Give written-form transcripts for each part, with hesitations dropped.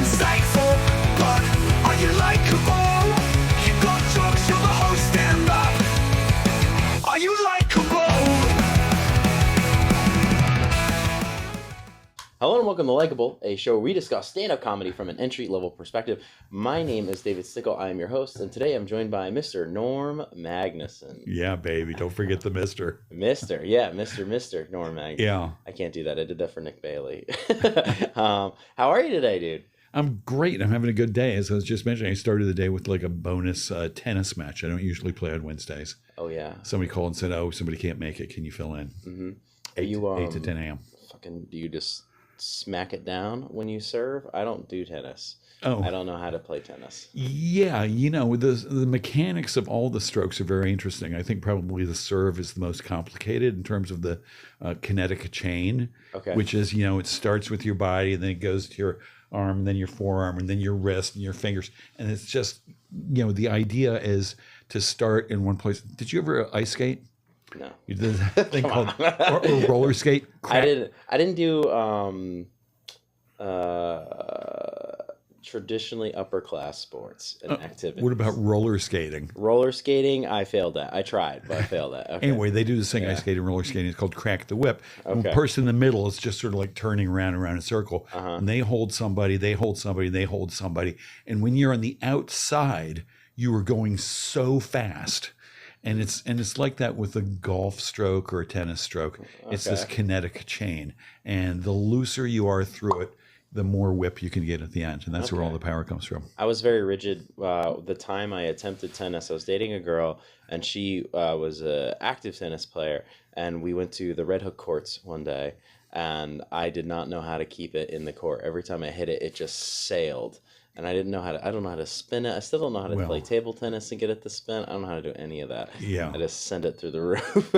insightful, but are you likable? You got jokes, you're the host, stand up. Are you likable? Hello and welcome to Likeable, a show where we discuss stand-up comedy from an entry-level perspective. My name is David Stickle. I am your host, and today I'm joined by Mr. Norm Magnusson. Yeah, baby. Don't forget the mister. Mr. Norm Magnusson. Yeah. I can't do that. I did that for Nick Bailey. How are you today, dude? I'm great. I'm having a good day. As I was just mentioning, I started the day with like a bonus tennis match. I don't usually play on Wednesdays. Oh, yeah. Somebody called and said, oh, somebody can't make it. Can you fill in? Mm-hmm. 8 to 10 a.m. Do you just smack it down when you serve? I don't do tennis. Oh. I don't know how to play tennis. Yeah, the mechanics of all the strokes are very interesting. I think probably the serve is the most complicated in terms of the kinetic chain, which is, it starts with your body and then it goes to your arm and then your forearm and then your wrist and your fingers. And it's just, the idea is to start in one place. Did you ever ice skate? No. You did that thing called or roller skate? I didn't do traditionally upper class sports and activities. What about roller skating? Roller skating, I failed at. I tried, but I failed at. Okay. Anyway, they do this thing, ice skating and roller skating. It's called crack the whip. Okay. The person in the middle is just sort of like turning around in a circle. And they hold somebody, they hold somebody, they hold somebody. And when you're on the outside, you are going so fast. And it's like that with a golf stroke or a tennis stroke. It's this kinetic chain. And the looser you are through it, the more whip you can get at the end. And that's where all the power comes from. I was very rigid. The time I attempted tennis, I was dating a girl, and she was an active tennis player. And we went to the Red Hook courts one day, and I did not know how to keep it in the court. Every time I hit it, it just sailed. And I don't know how to spin it. I still don't know how to play table tennis and get it to spin. I don't know how to do any of that. Yeah. I just send it through the roof.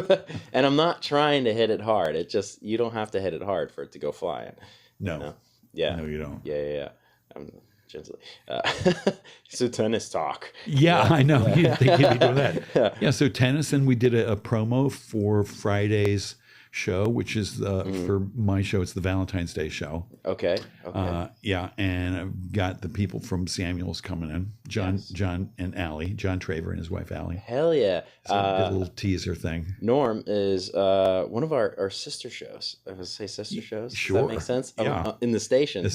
And I'm not trying to hit it hard. It just, you don't have to hit it hard for it to go flying. No. Yeah. No, you don't. Yeah. I'm gently. So tennis talk. Yeah, I know. You think you'd be doing that. Yeah, so tennis, and we did a promo for Friday's show, which is for my show, it's the Valentine's Day show. Okay. Yeah, and I've got the people from Samuel's coming in, John and Allie, John Traver and his wife Allie. Hell yeah. So we did a little teaser thing. Norm is one of our sister shows. I would say sister shows. Sure. Does that make sense? Yeah. In the station.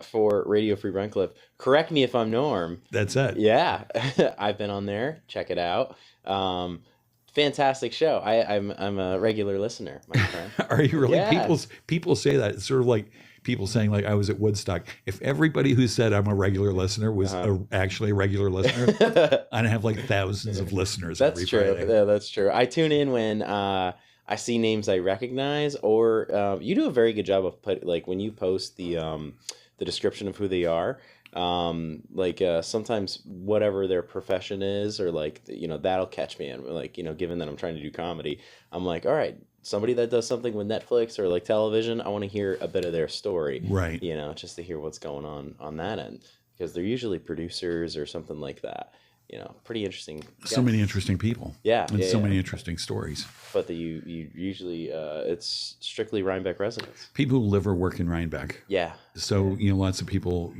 For Radio Free Brentcliffe. Correct me if I'm Norm. That's it. Yeah. I've been on there. Check it out. Fantastic show. I'm a regular listener, my friend. Are you really? Yeah. People say that. It's sort of like people saying, like, I was at Woodstock. If everybody who said I'm a regular listener was actually a regular listener, I'd have like thousands of listeners. That's true. Friday. Yeah, that's true. I tune in when I see names I recognize, or you do a very good job of when you post the description of who they are. Sometimes whatever their profession is, or that'll catch me. And given that I'm trying to do comedy, I'm like, all right, somebody that does something with Netflix or like television, I want to hear a bit of their story, right? Just to hear what's going on that end, because they're usually producers or something like that. Pretty interesting guests. So many interesting people. Yeah. And so many interesting stories. But you usually, it's strictly Rhinebeck residents. People who live or work in Rhinebeck. Yeah. So, lots of people,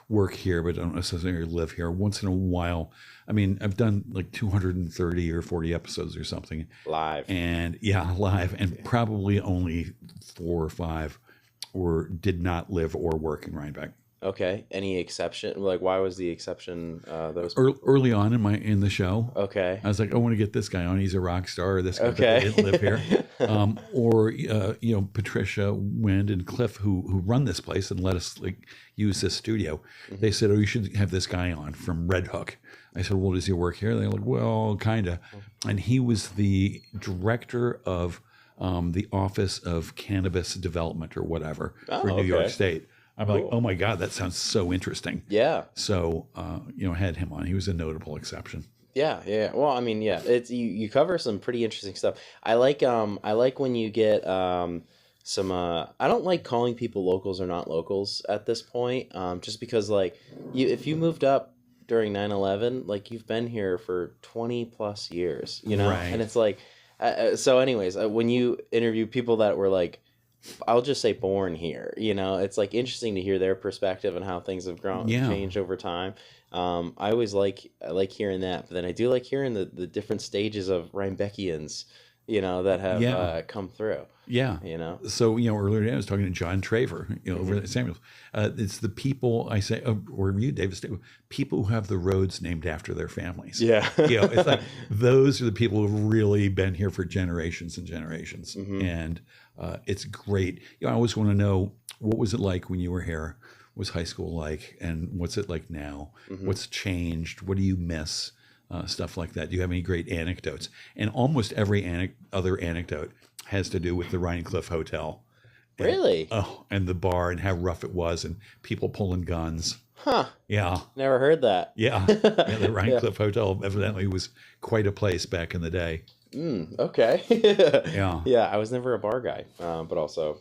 work here, but don't necessarily live here. Once in a while, I mean, I've done like 230 or 40 episodes or something. Live. And live. And probably only 4 or 5 did not live or work in Rhinebeck. Okay. Any exception? Why was the exception those? Early on in the show. Okay. I was like, I want to get this guy on. He's a rock star. Or this guy didn't live here. Patricia, Wind, and Cliff, who run this place and let us use this studio. Mm-hmm. They said, oh, you should have this guy on from Red Hook. I said, well, does he work here? They're like, well, kind of. And he was the director of the Office of Cannabis Development or whatever for New York State. I'm like, oh my God, that sounds so interesting. Yeah. So, had him on. He was a notable exception. Yeah. Well, I mean, yeah, it's you cover some pretty interesting stuff. I like when you get some. I don't like calling people locals or not locals at this point. Just because if you moved up during 9/11, you've been here for 20 plus years, Right. and it's so anyways, when you interview people that were I'll just say born here. It's like interesting to hear their perspective and how things have grown, Yeah. changed over time. I always I like hearing that, but then I do like hearing the different stages of Rhinebeckians, that have Yeah. come through. Yeah. So, earlier today I was talking to John Traver, over at Samuels. It's the people I say, or you, David, people who have the roads named after their families. Yeah. It's like those are the people who've really been here for generations and generations. And it's great. I always want to know, what was it like when you were here? What was high school like? And what's it like now? What's changed? What do you miss? Stuff like that. Do you have any great anecdotes? And almost every other anecdote has to do with the Rhinecliff Hotel. Really? And the bar and how rough it was and people pulling guns. Huh. Yeah. Never heard that. Yeah. The Rhinecliff Hotel evidently was quite a place back in the day. Okay. Yeah. Yeah, I was never a bar guy, but also,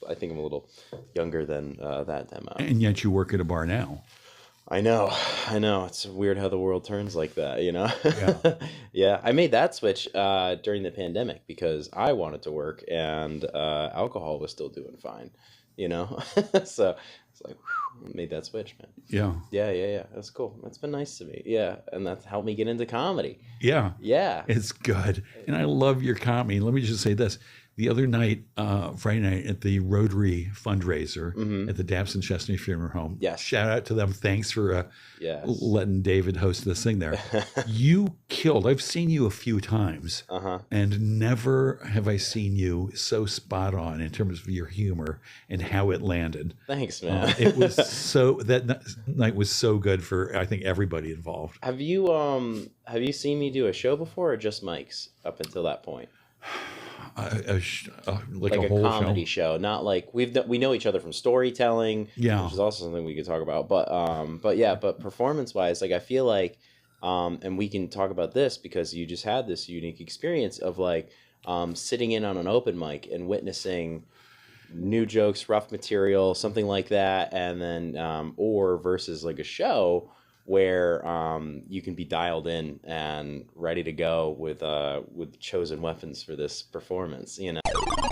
I think I'm a little younger than that demo. And yet you work at a bar now. I know. It's weird how the world turns like that, Yeah. Yeah, I made that switch during the pandemic because I wanted to work and alcohol was still doing fine, So it's like, whew, made that switch, man. Yeah. Yeah. That's cool. That's been nice to me. Yeah, and that's helped me get into comedy. Yeah. Yeah. It's good. And I love your comedy. Let me just say this. The other night, Friday night at the Rotary fundraiser at the Dabson Chesney Funeral Home. Yes. Shout out to them. Thanks for Yes. letting David host this thing there. You killed. I've seen you a few times, and never have I seen you so spot on in terms of your humor and how it landed. Thanks, man. It was that night was so good for, I think, everybody involved. Have you seen me do a show before or just Mike's up until that point? Like a whole comedy show, not like we know each other from storytelling, Yeah. which is also something we could talk about. But performance wise, like I feel like, and we can talk about this because you just had this unique experience of like sitting in on an open mic and witnessing new jokes, rough material, something like that, and then or versus like a show where you can be dialed in and ready to go with chosen weapons for this performance,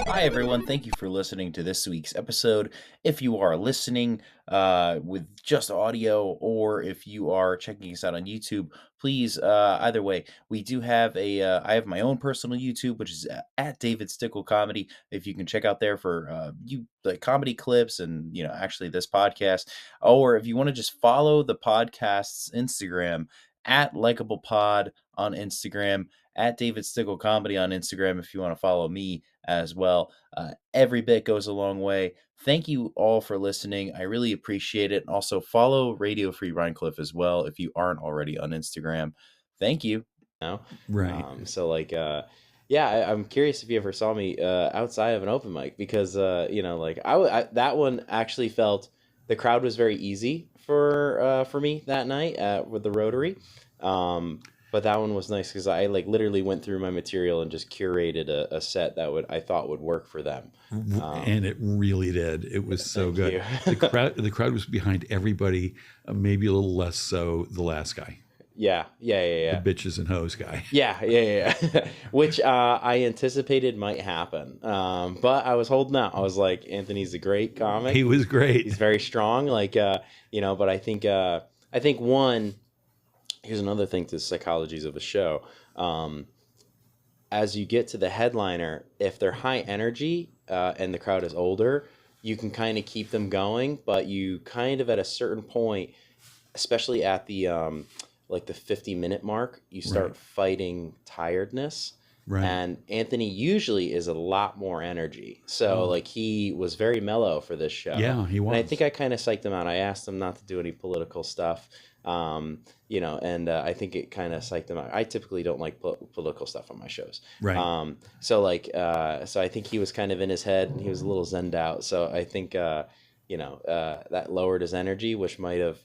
Hi everyone, thank you for listening to this week's episode. If you are listening with just audio or if you are checking us out on YouTube, please, either way, we do have I have my own personal YouTube, which is at David Stickle Comedy. If you can check out there for like comedy clips and, actually this podcast, or if you want to just follow the podcast's Instagram at Likeable Pod on Instagram, at David Stickle Comedy on Instagram if you want to follow me as well. Every bit goes a long way. Thank you all for listening. I really appreciate it. And also follow Radio Free Rhinecliff as well if you aren't already on Instagram. Thank you. Right. So like, I'm curious if you ever saw me outside of an open mic because like I that one actually felt the crowd was very easy for me that night with the Rotary. But that one was nice because I like literally went through my material and just curated a set that I thought would work for them. And it really did. It was so good. you. The crowd was behind everybody, maybe a little less so the last guy. Yeah. The bitches and hoes guy. Yeah. Which I anticipated might happen. But I was holding out. I was like, Anthony's a great comic. He was great. He's very strong. Like, but I think one, here's another thing to the psychologies of a show. As you get to the headliner, if they're high energy and the crowd is older, you can kind of keep them going, but you kind of at a certain point, especially at the like the 50-minute mark, you start fighting tiredness. Right. And Anthony usually is a lot more energy. So like he was very mellow for this show. Yeah, he was. And I think I kind of psyched him out. I asked him not to do any political stuff. And I think it kind of psyched him out. I typically don't like political stuff on my shows. Right. So I think he was kind of in his head and he was a little zenned out. So I think, that lowered his energy, which might have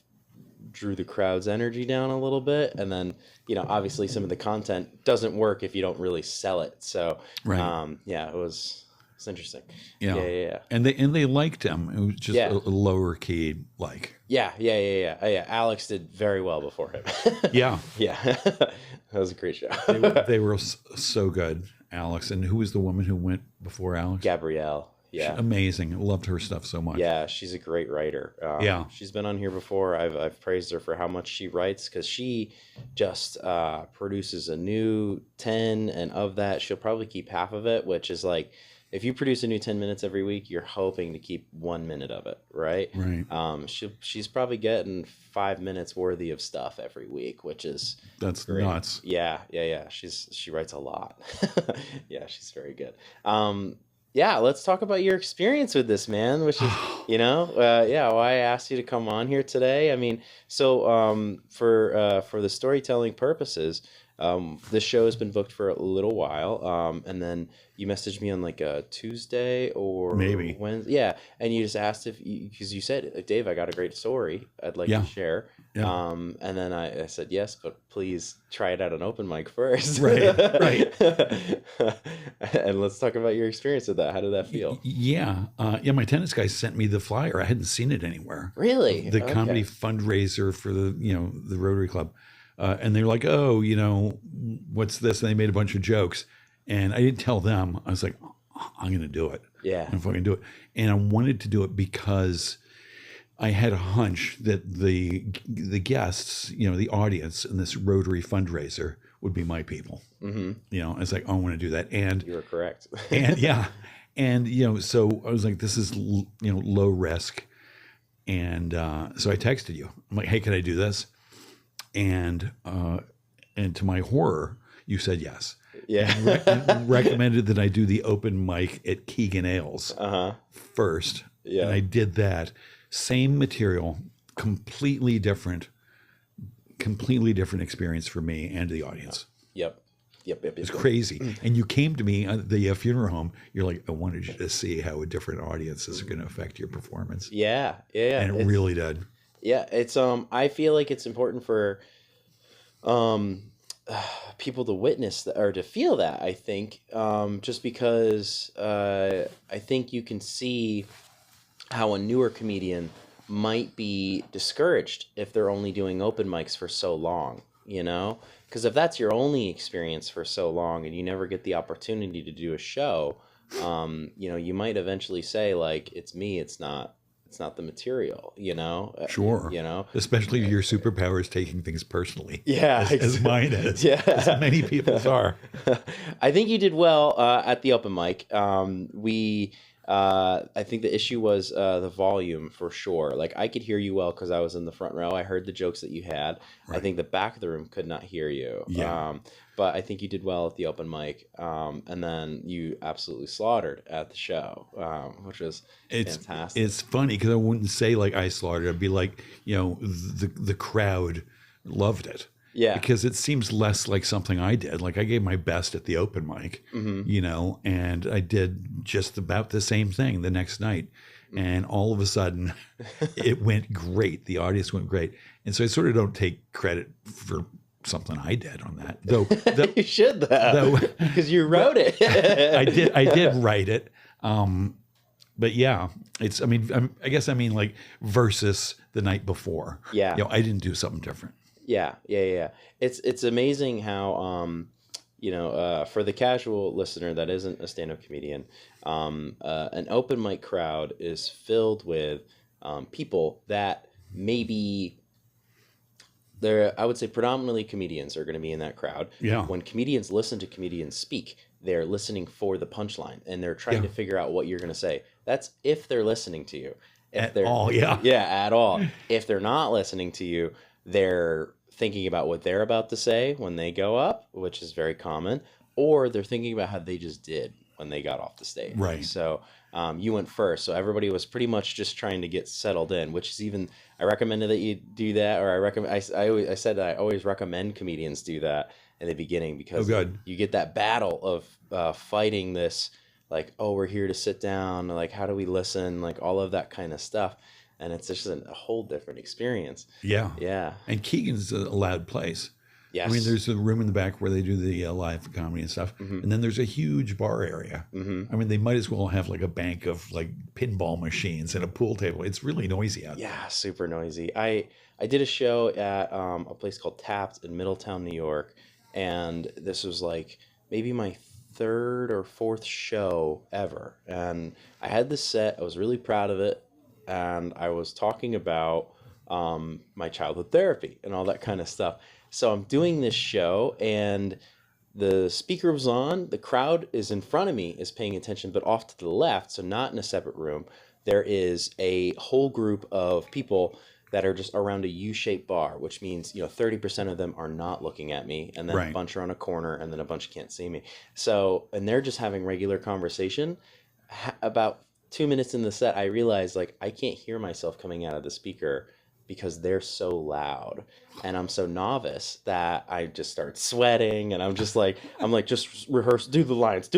drew the crowd's energy down a little bit. And then, obviously some of the content doesn't work if you don't really sell it. So, it's interesting. Yeah. And they liked him. It was just a lower key like. Yeah. Alex did very well before him. Yeah. That was a great show. They were so good, Alex. And who was the woman who went before Alex? Gabrielle. Yeah. Amazing. I loved her stuff so much. Yeah, she's a great writer. Yeah. She's been on here before. I've praised her for how much she writes because she just produces a new 10, and of that, she'll probably keep half of it, which is like if you produce a new 10 minutes every week, you're hoping to keep 1 minute of it, right? Right. She's probably getting 5 minutes worthy of stuff every week, which is That's great. nuts. Yeah. She writes a lot. Yeah, she's very good. Yeah, let's talk about your experience with this, man, which is, why I asked you to come on here today. I mean, so for the storytelling purposes, this show has been booked for a little while, and then you messaged me on like a Tuesday or Maybe. Wednesday. Yeah, and you just asked because you said, Dave, I got a great story I'd like Yeah. to share. Yeah. And then I said, yes, but please try it at an open mic first. Right. And let's talk about your experience with that. How did that feel? Yeah. My tennis guy sent me the flyer. I hadn't seen it anywhere. Really? The Okay. comedy fundraiser for the Rotary Club. And they're like, oh, what's this? And they made a bunch of jokes. And I didn't tell them. I was like, I'm going to do it. Yeah. I'm fucking do it. And I wanted to do it because I had a hunch that the guests, the audience in this Rotary fundraiser would be my people. Mm-hmm. I was like, I want to do that. And You were correct. and yeah. And, so I was like, this is, low risk. And so I texted you. I'm like, hey, can I do this? And to my horror, you said yes. Yeah. And recommended that I do the open mic at Keegan Ailes first. Yeah. And I did that. Same material, completely different experience for me and the audience. Yep. It's crazy. And you came to me at the funeral home. You're like, I wanted you to see how different audiences are going to affect your performance. Yeah. And it really did. Yeah. It's I feel like it's important for people to witness or to feel that, I think, just because I think you can see how a newer comedian might be discouraged if they're only doing open mics for so long, because if that's your only experience for so long and you never get the opportunity to do a show, you might eventually say like, it's me, it's not the material, Sure. Especially your superpower is taking things personally. Yeah. As mine is. Yeah. As many people's are. I think you did well at the open mic. I think the issue was the volume for sure. Like I could hear you well because I was in the front row. I heard the jokes that you had. Right. I think the back of the room could not hear you. Yeah. But I think you did well at the open mic. And then you absolutely slaughtered at the show, which was fantastic. It's funny because I wouldn't say like I slaughtered. I'd be like, the crowd loved it. Yeah. Because it seems less like something I did. Like I gave my best at the open mic, and I did just about the same thing the next night. And all of a sudden it went great. The audience went great. And so I sort of don't take credit for something I did on that. Though you should though, because you wrote it. I did write it. But yeah, I guess like versus the night before. Yeah. I didn't do something different. Yeah. It's amazing how for the casual listener that isn't a stand-up comedian, an open mic crowd is filled with people that maybe I would say predominantly comedians are going to be in that crowd. Yeah. When comedians listen to comedians speak, they're listening for the punchline and they're trying to figure out what you're going to say. That's if they're listening to you. At all, yeah. Yeah, at all. If they're not listening to you, they're thinking about what they're about to say when they go up, which is very common, or they're thinking about how they just did when they got off the stage. Right. So you went first. So everybody was pretty much just trying to get settled in, which is even, I recommended that you do that, or I said that I always recommend comedians do that in the beginning because you get that battle of fighting this, like, oh, we're here to sit down, like, how do we listen, like all of that kind of stuff. And it's just a whole different experience. Yeah. Yeah. And Keegan's a loud place. Yes. I mean, there's a room in the back where they do the live comedy and stuff. Mm-hmm. And then there's a huge bar area. Mm-hmm. I mean, they might as well have like a bank of like pinball machines and a pool table. It's really noisy out there. Yeah, super noisy. I did a show at a place called Tapped in Middletown, New York. And this was like maybe my third or fourth show ever, and I had this set. I was really proud of it, and I was talking about my childhood therapy and all that kind of stuff. So I'm doing this show, and the speaker was on. The crowd is in front of me, is paying attention, but off to the left, so not in a separate room, there is a whole group of people that are just around a U-shaped bar, which means 30% of them are not looking at me, and then a bunch are on a corner, and then a bunch can't see me. So, and they're just having regular conversation. About 2 minutes in the set, I realized like I can't hear myself coming out of the speaker because they're so loud, and I'm so novice that I just start sweating, and I'm like, just rehearse, do the lines,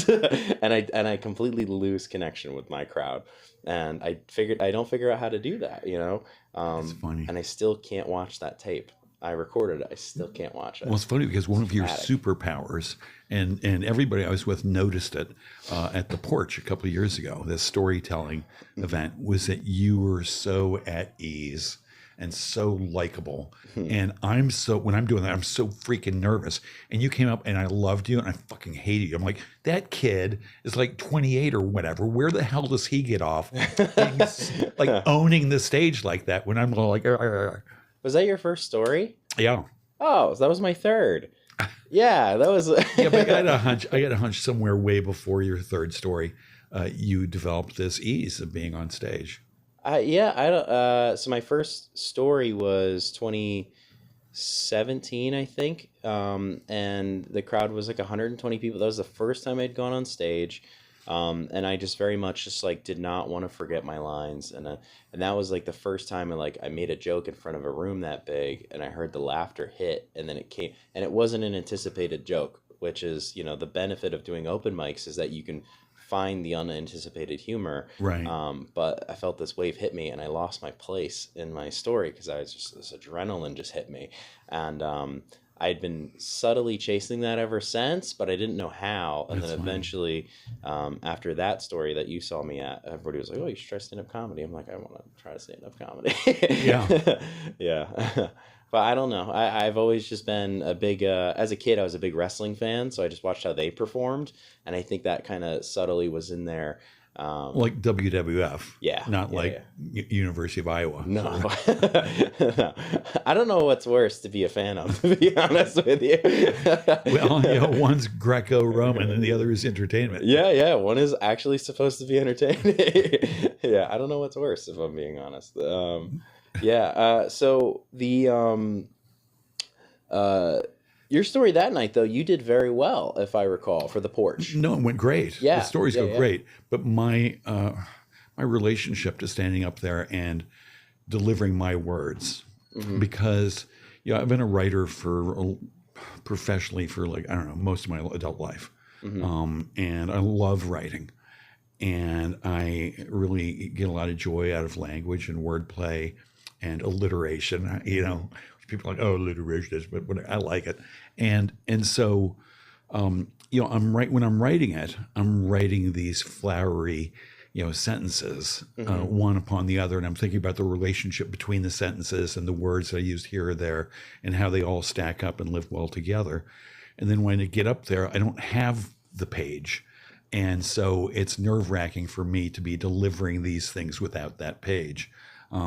and I completely lose connection with my crowd, and I figured I don't figure out how to do that, It's funny. and I still can't watch that tape. I recorded it. I still can't watch it. Well, it's funny because one of your Dramatic. superpowers, and everybody I was with noticed it at the porch a couple of years ago, this storytelling event, was that you were so at ease and so likable. And when I'm doing that, I'm so freaking nervous. And you came up and I loved you and I fucking hated you. I'm like, that kid is like 28 or whatever. Where the hell does he get off like owning the stage like that when I'm like, "Arr, arr, arr." Was that your first story? Yeah. Oh, that was my third. Yeah, that was. Yeah, but I got a hunch somewhere way before your third story, you developed this ease of being on stage. Yeah, I don't. So my first story was 2017, I think, and the crowd was like 120 people. That was the first time I'd gone on stage, and I just very much just like did not want to forget my lines, and that was like the first time I made a joke in front of a room that big, and I heard the laughter hit, and then it came, and it wasn't an anticipated joke, which is the benefit of doing open mics is that you can find the unanticipated humor. Right. But I felt this wave hit me, and I lost my place in my story because I was just this adrenaline just hit me, and I'd been subtly chasing that ever since, but I didn't know how. And That's then funny. eventually, after that story that you saw me at, everybody was like, "Oh, you should try stand-up comedy." I'm like, "I want to try stand-up comedy." Yeah. Yeah. But I don't know. I've always just been a big, as a kid, I was a big wrestling fan, so I just watched how they performed, and I think that kind of subtly was in there. Like WWF. Yeah, Not yeah, like yeah. University of Iowa. No. No. I don't know what's worse to be a fan of, to be honest with you. Well, one's Greco-Roman and the other is entertainment. Yeah. One is actually supposed to be entertaining. Yeah, I don't know what's worse, if I'm being honest. So your story that night, though, you did very well, if I recall, for the porch. No, it went great. Yeah, The stories yeah, go yeah. great. But my relationship to standing up there and delivering my words, because I've been a writer professionally for like, I don't know, most of my adult life. And I love writing. And I really get a lot of joy out of language and wordplay and alliteration. People are like, oh, alliteration is, but I like it. And so, when I'm writing it, I'm writing these flowery, sentences, one upon the other, and I'm thinking about the relationship between the sentences and the words that I used here or there, and how they all stack up and live well together. And then when I get up there, I don't have the page. And so it's nerve-wracking for me to be delivering these things without that page. But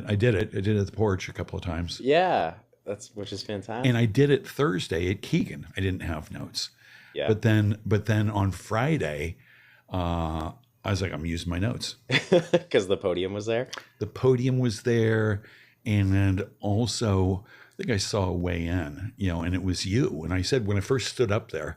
I did it. I did it at the porch a couple of times. Yeah, which is fantastic. And I did it Thursday at Keegan. I didn't have notes. Yeah. But then on Friday, I was like, I'm using my notes. Because the podium was there? The podium was there. And also, I think I saw a way in, and it was you. And I said, when I first stood up there,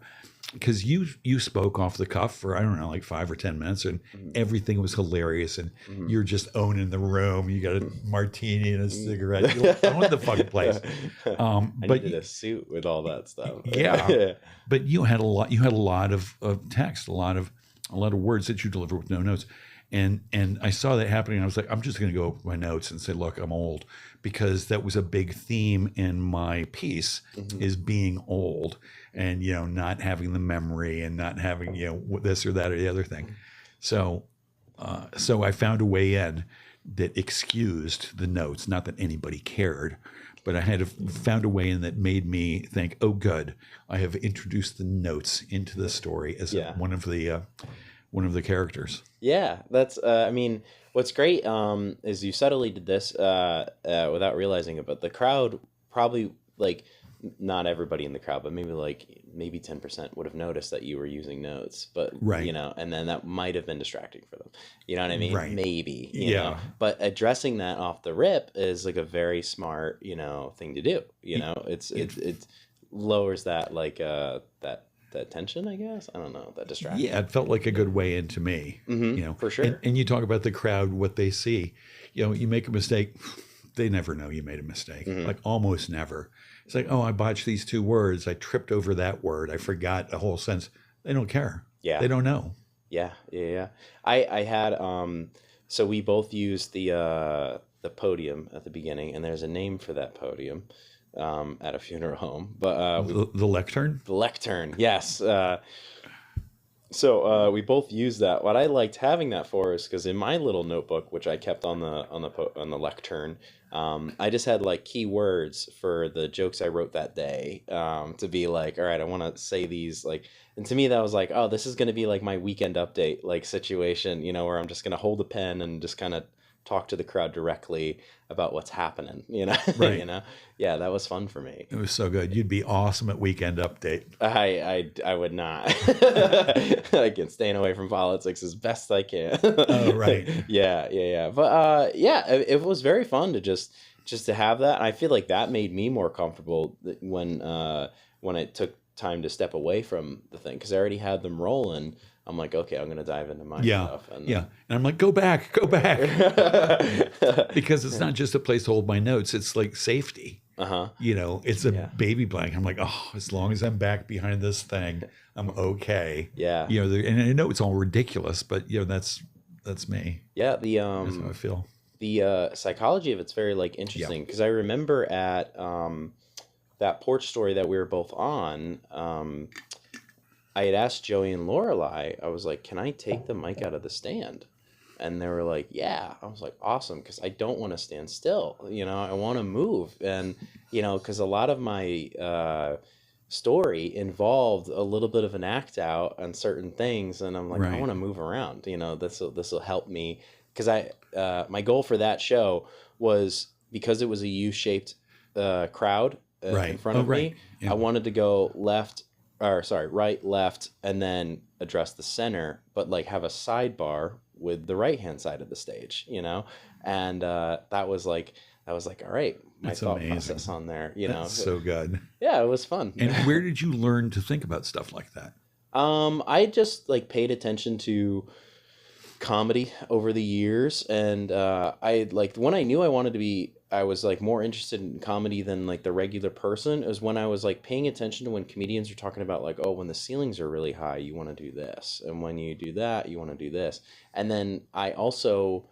because you spoke off the cuff for, I don't know, like 5 or 10 minutes, and everything was hilarious, and you're just owning the room. You got a martini and a cigarette. You own the fucking place. I needed a suit with all that stuff. Yeah. But you had a lot of text, a lot of words that you deliver with no notes. And I saw that happening. And I was like, I'm just going to go with my notes and say, look, I'm old, because that was a big theme in my piece, is being old and, not having the memory and not having, this or that or the other thing. So I found a way in that excused the notes, not that anybody cared, but I had found a way in that made me think, oh, good, I have introduced the notes into the story as one of the characters. Yeah, that's. I mean, what's great is you subtly did this without realizing it, but the crowd probably like not everybody in the crowd, but maybe 10% would have noticed that you were using notes, but Right. you know, and then that might have been distracting for them. You know what I mean? Right. Maybe. You know? Yeah. But addressing that off the rip is like a very smart, you know, thing to do. You know, it lowers that that tension, I guess. I don't know, that distraction. Yeah, it felt like a good way into me. Mm-hmm, You know, for sure. And you talk about the crowd, what they see. You know, you make a mistake, they never know you made a mistake. Mm-hmm. Like almost never. It's like, oh, I botched these 2 words. I tripped over that word. I forgot the whole sentence. They don't care. Yeah. They don't know. Yeah. I had so we both used the podium at the beginning, and there's a name for that podium at a funeral home. But The lectern? the lectern, yes. So we both used that. What I liked having that for is because in my little notebook, which I kept on the lectern, I just had like key words for the jokes I wrote that day to be like, all right, I want to say these like, and to me that was like, oh, this is going to be like my weekend update like situation, you know, where I'm just going to hold a pen and just kind of talk to the crowd directly about what's happening, you know. Right. You know, yeah, that was fun for me. It was so good. You'd be awesome at Weekend Update. I would not. I can staying away from politics as best I can. Oh, right. Yeah. But it was very fun to just to have that. I feel like that made me more comfortable when it took time to step away from the thing, because I already had them rolling. I'm like, okay, I'm gonna dive into my stuff. And And I'm like, go back. Because it's not just a place to hold my notes. It's like safety. You know, it's a baby blanket. I'm like, oh, as long as I'm back behind this thing, I'm okay. Yeah. You know, and I know it's all ridiculous, but you know, that's me. Yeah. That's how I feel. The psychology of it's very like interesting, because I remember at that porch story that we were both on, I had asked Joey and Lorelai, I was like, can I take the mic out of the stand? And they were like, yeah. I was like, awesome, because I don't want to stand still. You know, I want to move. And, you know, because a lot of my story involved a little bit of an act out on certain things. And I'm like, I want to move around. You know, this will help me. Because my goal for that show was, because it was a U-shaped crowd in front of me, I wanted to go right, left, and then address the center, but like have a sidebar with the right-hand side of the stage, you know? And that was like, all right, my That's thought amazing. process on there, you know? That's so good. Yeah, it was fun. And where did you learn to think about stuff like that? I just like paid attention to comedy over the years, and I like when I knew I was like more interested in comedy than like the regular person, is when I was like paying attention to when comedians are talking about like, oh, when the ceilings are really high, you want to do this, and when you do that, you want to do this. And then I also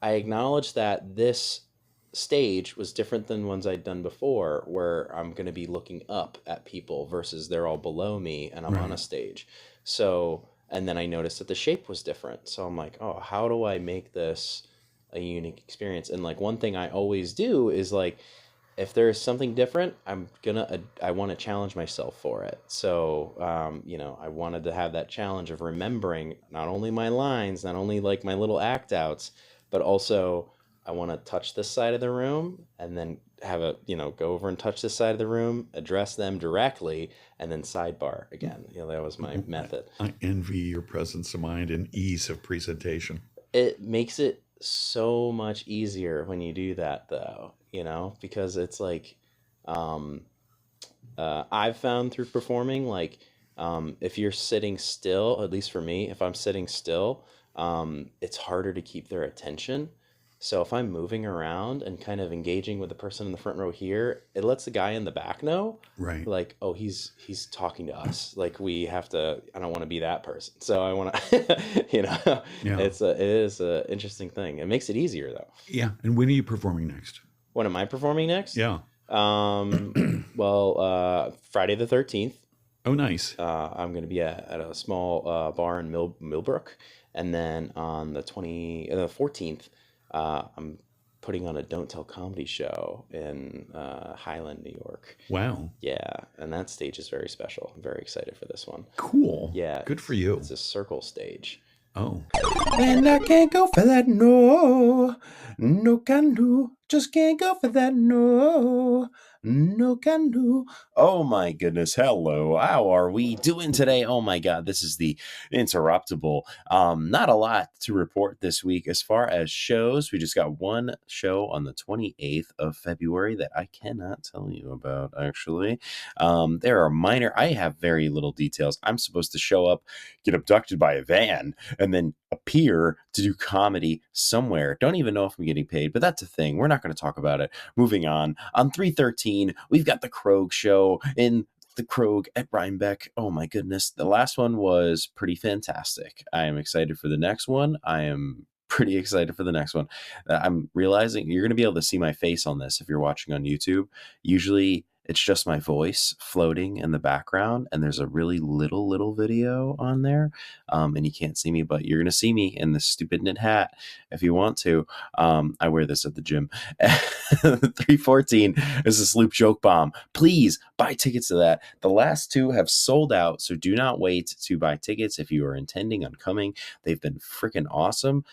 I acknowledged that this stage was different than ones I'd done before, where I'm going to be looking up at people versus they're all below me and I'm on a stage. So, and then I noticed that the shape was different. So I'm like, oh, how do I make this a unique experience? And like one thing I always do is like, if there's something different, I want to challenge myself for it. So, you know, I wanted to have that challenge of remembering not only my lines, not only like my little act outs, but also I want to touch this side of the room and then go over and touch this side of the room, address them directly, and then sidebar again. You know, that was my method. I envy your presence of mind and ease of presentation. It makes it so much easier when you do that, though, you know, because it's like, I've found through performing, like, if you're sitting still, at least for me, if I'm sitting still, it's harder to keep their attention. So if I'm moving around and kind of engaging with the person in the front row here, it lets the guy in the back know, Right. like, oh, he's talking to us. Like I don't want to be that person. So I want to, you know, it is a interesting thing. It makes it easier though. Yeah. And when are you performing next? When am I performing next? Yeah. Well, Friday the 13th. Oh, nice. I'm going to be at a small bar in Millbrook. And then on the 14th, I'm putting on a Don't Tell comedy show in Highland, New York. Wow. Yeah, and that stage is very special. I'm very excited for this one. Cool. Yeah. Good for you. It's a circle stage. Oh. And I can't go for that, no. No can do. Just can't go for that, no. No can do. Oh my goodness. Hello. How are we doing today? Oh my God. This is the Interruptible. Not a lot to report this week as far as shows. We just got one show on the 28th of February that I cannot tell you about, actually. There are minor, I have very little details. I'm supposed to show up, get abducted by a van, and then appear to do comedy somewhere. Don't even know if I'm getting paid, but that's a thing. We're not going to talk about it. Moving on 313, we've got the Krog show in the Krog at Rhinebeck. Oh my goodness. The last one was pretty fantastic. I am excited for the next one. I am pretty excited for the next one. I'm realizing you're going to be able to see my face on this if you're watching on YouTube. Usually it's just my voice floating in the background, and there's a really little video on there, and you can't see me, but you're going to see me in this stupid knit hat if you want to. I wear this at the gym. 314 is a Sloop Joke Bomb. Please buy tickets to that. The last two have sold out, so do not wait to buy tickets if you are intending on coming. They've been freaking awesome.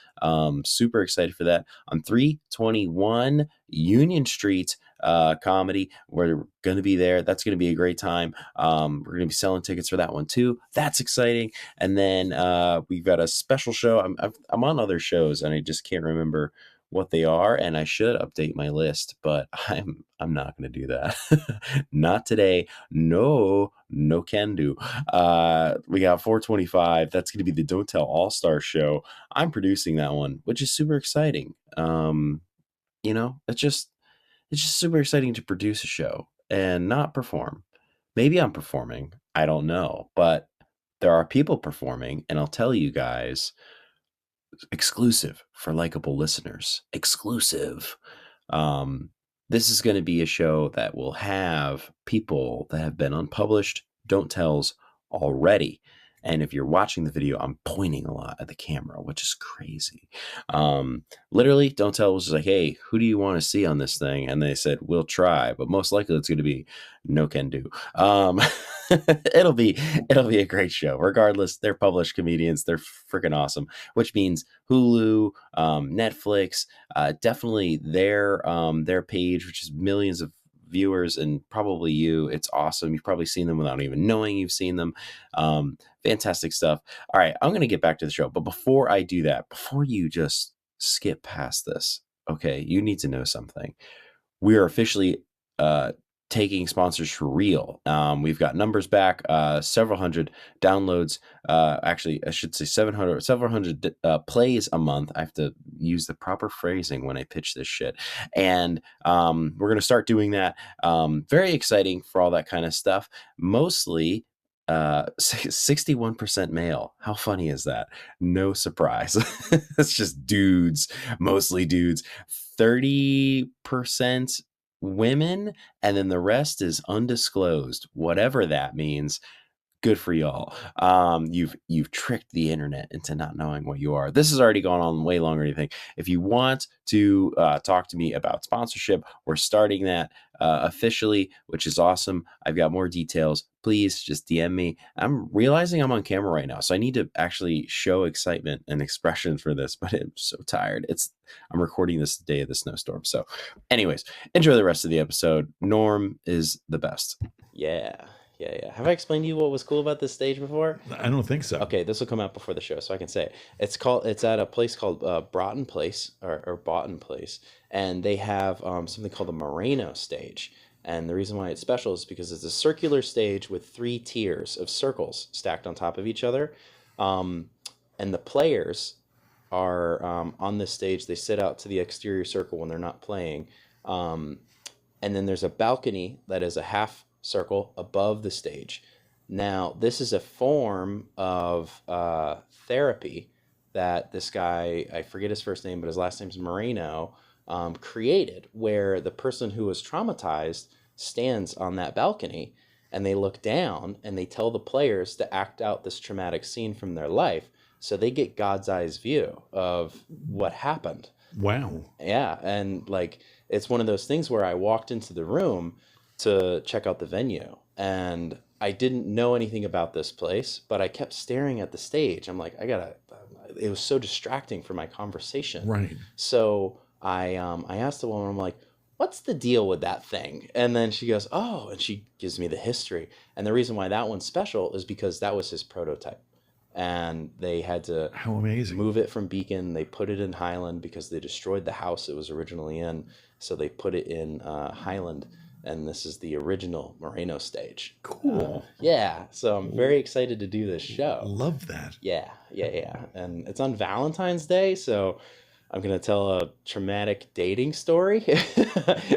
Super excited for that. On 321 Union Street, comedy, we're going to be there. That's going to be a great time. We're going to be selling tickets for that one too. That's exciting. And then we've got a special show. I'm on other shows and I just can't remember what they are, and I should update my list, but I'm not going to do that. Not today. No can do. We got 425. That's going to be the Don't Tell All-Star show. I'm producing that one, which is super exciting. It's just super exciting to produce a show and not perform. Maybe I'm performing. I don't know. But there are people performing, and I'll tell you guys, exclusive for Likeable listeners. Exclusive. This is going to be a show that will have people that have been unpublished Don't Tells already. And if you're watching the video, I'm pointing a lot at the camera, which is crazy. Literally, Don't Tell was just like, hey, who do you want to see on this thing? And they said, we'll try, but most likely it's going to be no can do. It'll be a great show. Regardless, they're published comedians. They're freaking awesome, which means Hulu, Netflix, definitely their page, which is millions of viewers, and probably you. It's awesome. You've probably seen them without even knowing you've seen them. Fantastic stuff. All right, I'm going to get back to the show. But before I do that, before you just skip past this, okay, you need to know something. We are officially taking sponsors for real. We've got numbers back, several hundred downloads. Actually, I should say several hundred plays a month. I have to use the proper phrasing when I pitch this shit. And we're going to start doing that. Very exciting for all that kind of stuff. Mostly 61% male. How funny is that? No surprise. It's just dudes, mostly dudes. 30% women, and then the rest is undisclosed, whatever that means. Good for y'all. You've tricked the internet into not knowing what you are. This has already gone on way longer than you think. If you want to talk to me about sponsorship, we're starting that officially, which is awesome. I've got more details. Please just DM me. I'm realizing I'm on camera right now, so I need to actually show excitement and expression for this, but I'm so tired. I'm recording this the day of the snowstorm. So anyways, enjoy the rest of the episode. Norm is the best. Yeah. Have I explained to you what was cool about this stage before? I don't think so. Okay, this will come out before the show, so I can say it. It's at a place called Broughton Place or Boughton Place, and they have something called the Moreno stage. And the reason why it's special is because it's a circular stage with 3 tiers of circles stacked on top of each other, and the players are on this stage. They sit out to the exterior circle when they're not playing, and then there's a balcony that is a half circle above the stage. Now, this is a form of therapy that this guy, I forget his first name, but his last name's Moreno, created, where the person who was traumatized stands on that balcony and they look down and they tell the players to act out this traumatic scene from their life, so they get God's eyes view of what happened. Wow. Yeah, and like it's one of those things where I walked into the room to check out the venue, and I didn't know anything about this place, but I kept staring at the stage. I'm like, I gotta. It was so distracting for my conversation. Right. So I asked the woman, I'm like, what's the deal with that thing? And then she goes, oh, and she gives me the history. And the reason why that one's special is because that was his prototype. And they had to How amazing. move it from Beacon. They put it in Highland because they destroyed the house it was originally in. So they put it in Highland. And this is the original Moreno stage. Cool. Yeah. So I'm very excited to do this show. Love that. Yeah. And it's on Valentine's Day. So I'm going to tell a traumatic dating story.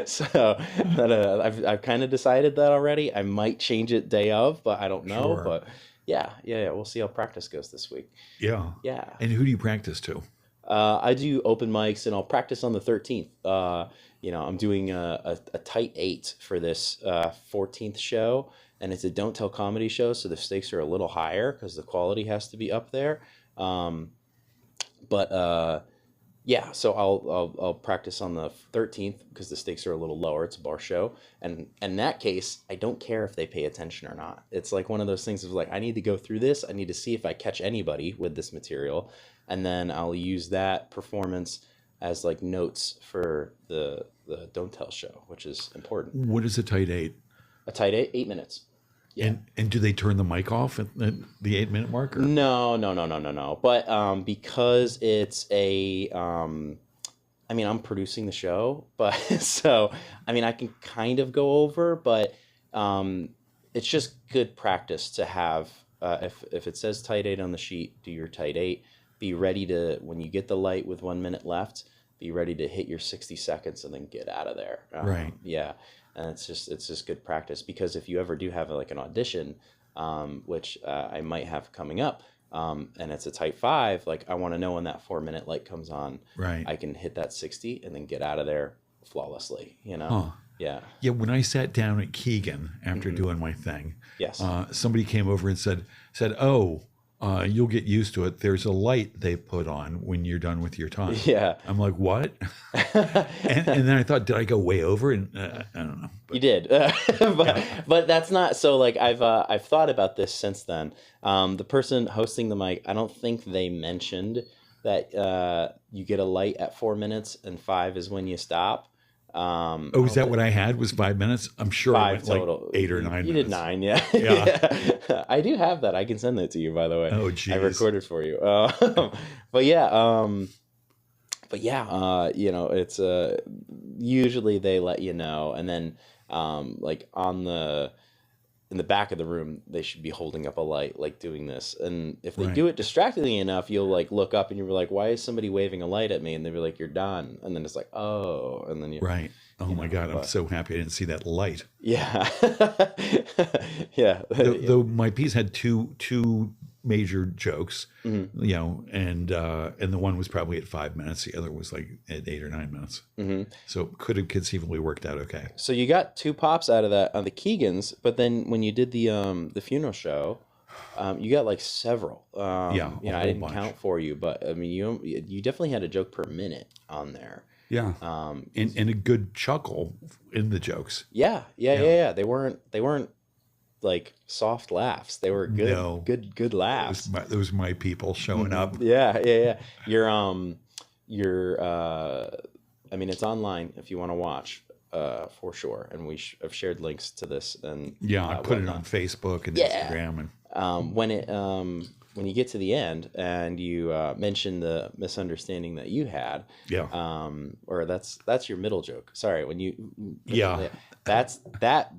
So that, I've kind of decided that already. I might change it day of, but I don't know. Sure. But yeah. We'll see how practice goes this week. Yeah. Yeah. And who do you practice to? I do open mics, and I'll practice on the 13th. I'm doing a tight 8 for this 14th show, and it's a Don't Tell comedy show, so the stakes are a little higher because the quality has to be up there. Yeah, so I'll practice on the 13th because the stakes are a little lower. It's a bar show, and in that case, I don't care if they pay attention or not. It's like one of those things of like, I need to go through this. I need to see if I catch anybody with this material, and then I'll use that performance as like notes for the Don't Tell show, which is important. What is a tight 8? A tight 8 minutes. Yeah. And do they turn the mic off at the 8-minute mark? Or? No. But because it's I'm producing the show, but so I can kind of go over, but it's just good practice to have. If it says tight 8 on the sheet, do your tight 8. Be ready to, when you get the light with 1 minute left, be ready to hit your 60 seconds and then get out of there. Right. Yeah. And it's just good practice, because if you ever do have like an audition, which I might have coming up, and it's a tight 5, like I want to know when that 4 minute light comes on, Right. I can hit that 60 and then get out of there flawlessly, Huh. Yeah. Yeah, when I sat down at Keegan after doing my thing, Yes. somebody came over and said, "Oh, you'll get used to it. There's a light they put on when you're done with your time." Yeah. I'm like, "What?" and then I thought, did I go way over? And I don't know. You did, but that's not so. Like I've thought about this since then. The person hosting the mic, I don't think they mentioned that you get a light at 4 minutes and 5 is when you stop. Is that what I had? Was 5 minutes? I'm sure I 5 went total. like 8 or 9 You minutes. did 9, yeah. Yeah. I do have that. I can send that to you, by the way. Oh, geez. I recorded for you. But yeah, it's usually they let you know, and then like in the back of the room, they should be holding up a light, like doing this. And if they Right. do it distractingly enough, you'll like look up and you'll be like, why is somebody waving a light at me? And they'll be like, you're done. And then it's like, oh, and then you, Right. Oh my God, I'm but- so happy I didn't see that light. yeah. Yeah. Though my piece had two major jokes, Mm-hmm. and the one was probably at 5 minutes, the other was like at 8 or 9 minutes. Mhm. So it could have conceivably worked out okay. So you got 2 pops out of that on the Keegans, but then when you did the funeral show, you got like several. Yeah, a I whole didn't bunch. count for you, but I mean, you definitely had a joke per minute on there. Yeah, and a good chuckle in the jokes. Yeah. They weren't like soft laughs. They were good, No. good laughs. Those my people showing up. Yeah. I mean, it's online if you want to watch, for sure. And I've shared links to this, and Yeah, I put it whatnot. on Facebook and Yeah. Instagram, and When you get to the end and you mention the misunderstanding that you had, yeah, or that's your middle joke. Sorry, when you Yeah. that's that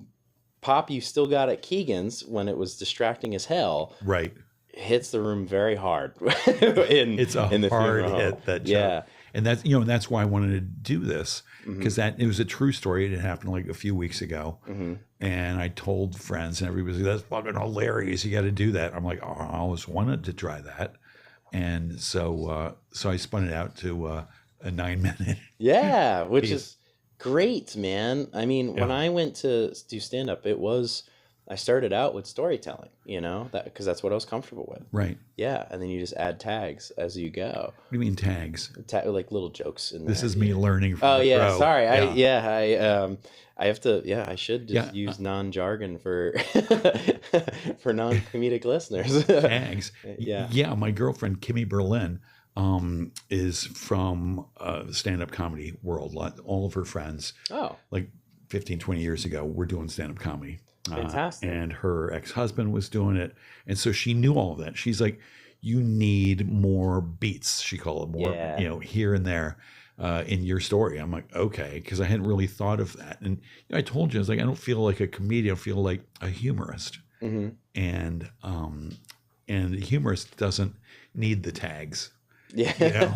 pop you still got at Keegan's when it was distracting as hell. right. Hits the room very hard. It's a in the hard funeral hit, home. that joke. Yeah. And that's why I wanted to do this, Mm-hmm. because it was a true story. It happened like a few weeks ago, Mm-hmm. and I told friends, and everybody was like, "That's fucking hilarious! You got to do that." I'm like, "Oh, I always wanted to try that," and so I spun it out to a 9 minute. Yeah, which Piece. is great, man. I mean, when Yeah. I went to do stand up, it was I started out with storytelling, because that's what I was comfortable with. Right. Yeah, and then you just add tags as you go. What do you mean tags? Like little jokes in there. This is me learning from Oh the yeah, pro. sorry. Yeah. I have to. Yeah, I should just use non-jargon for for non-comedic listeners. Tags. Yeah. Yeah. My girlfriend Kimmy Berlin is from the stand-up comedy world. All of her friends, Oh, like 15, 20 years ago, were doing stand-up comedy. fantastic. And her ex-husband was doing it, and so she knew all of that. She's like, you need more beats, she called it, more Yeah. here and there in your story. I'm like, okay, because I hadn't really thought of that. And I told you, I was like, I don't feel like a comedian, I feel like a humorist. Mm-hmm. And the humorist doesn't need the tags. Yeah.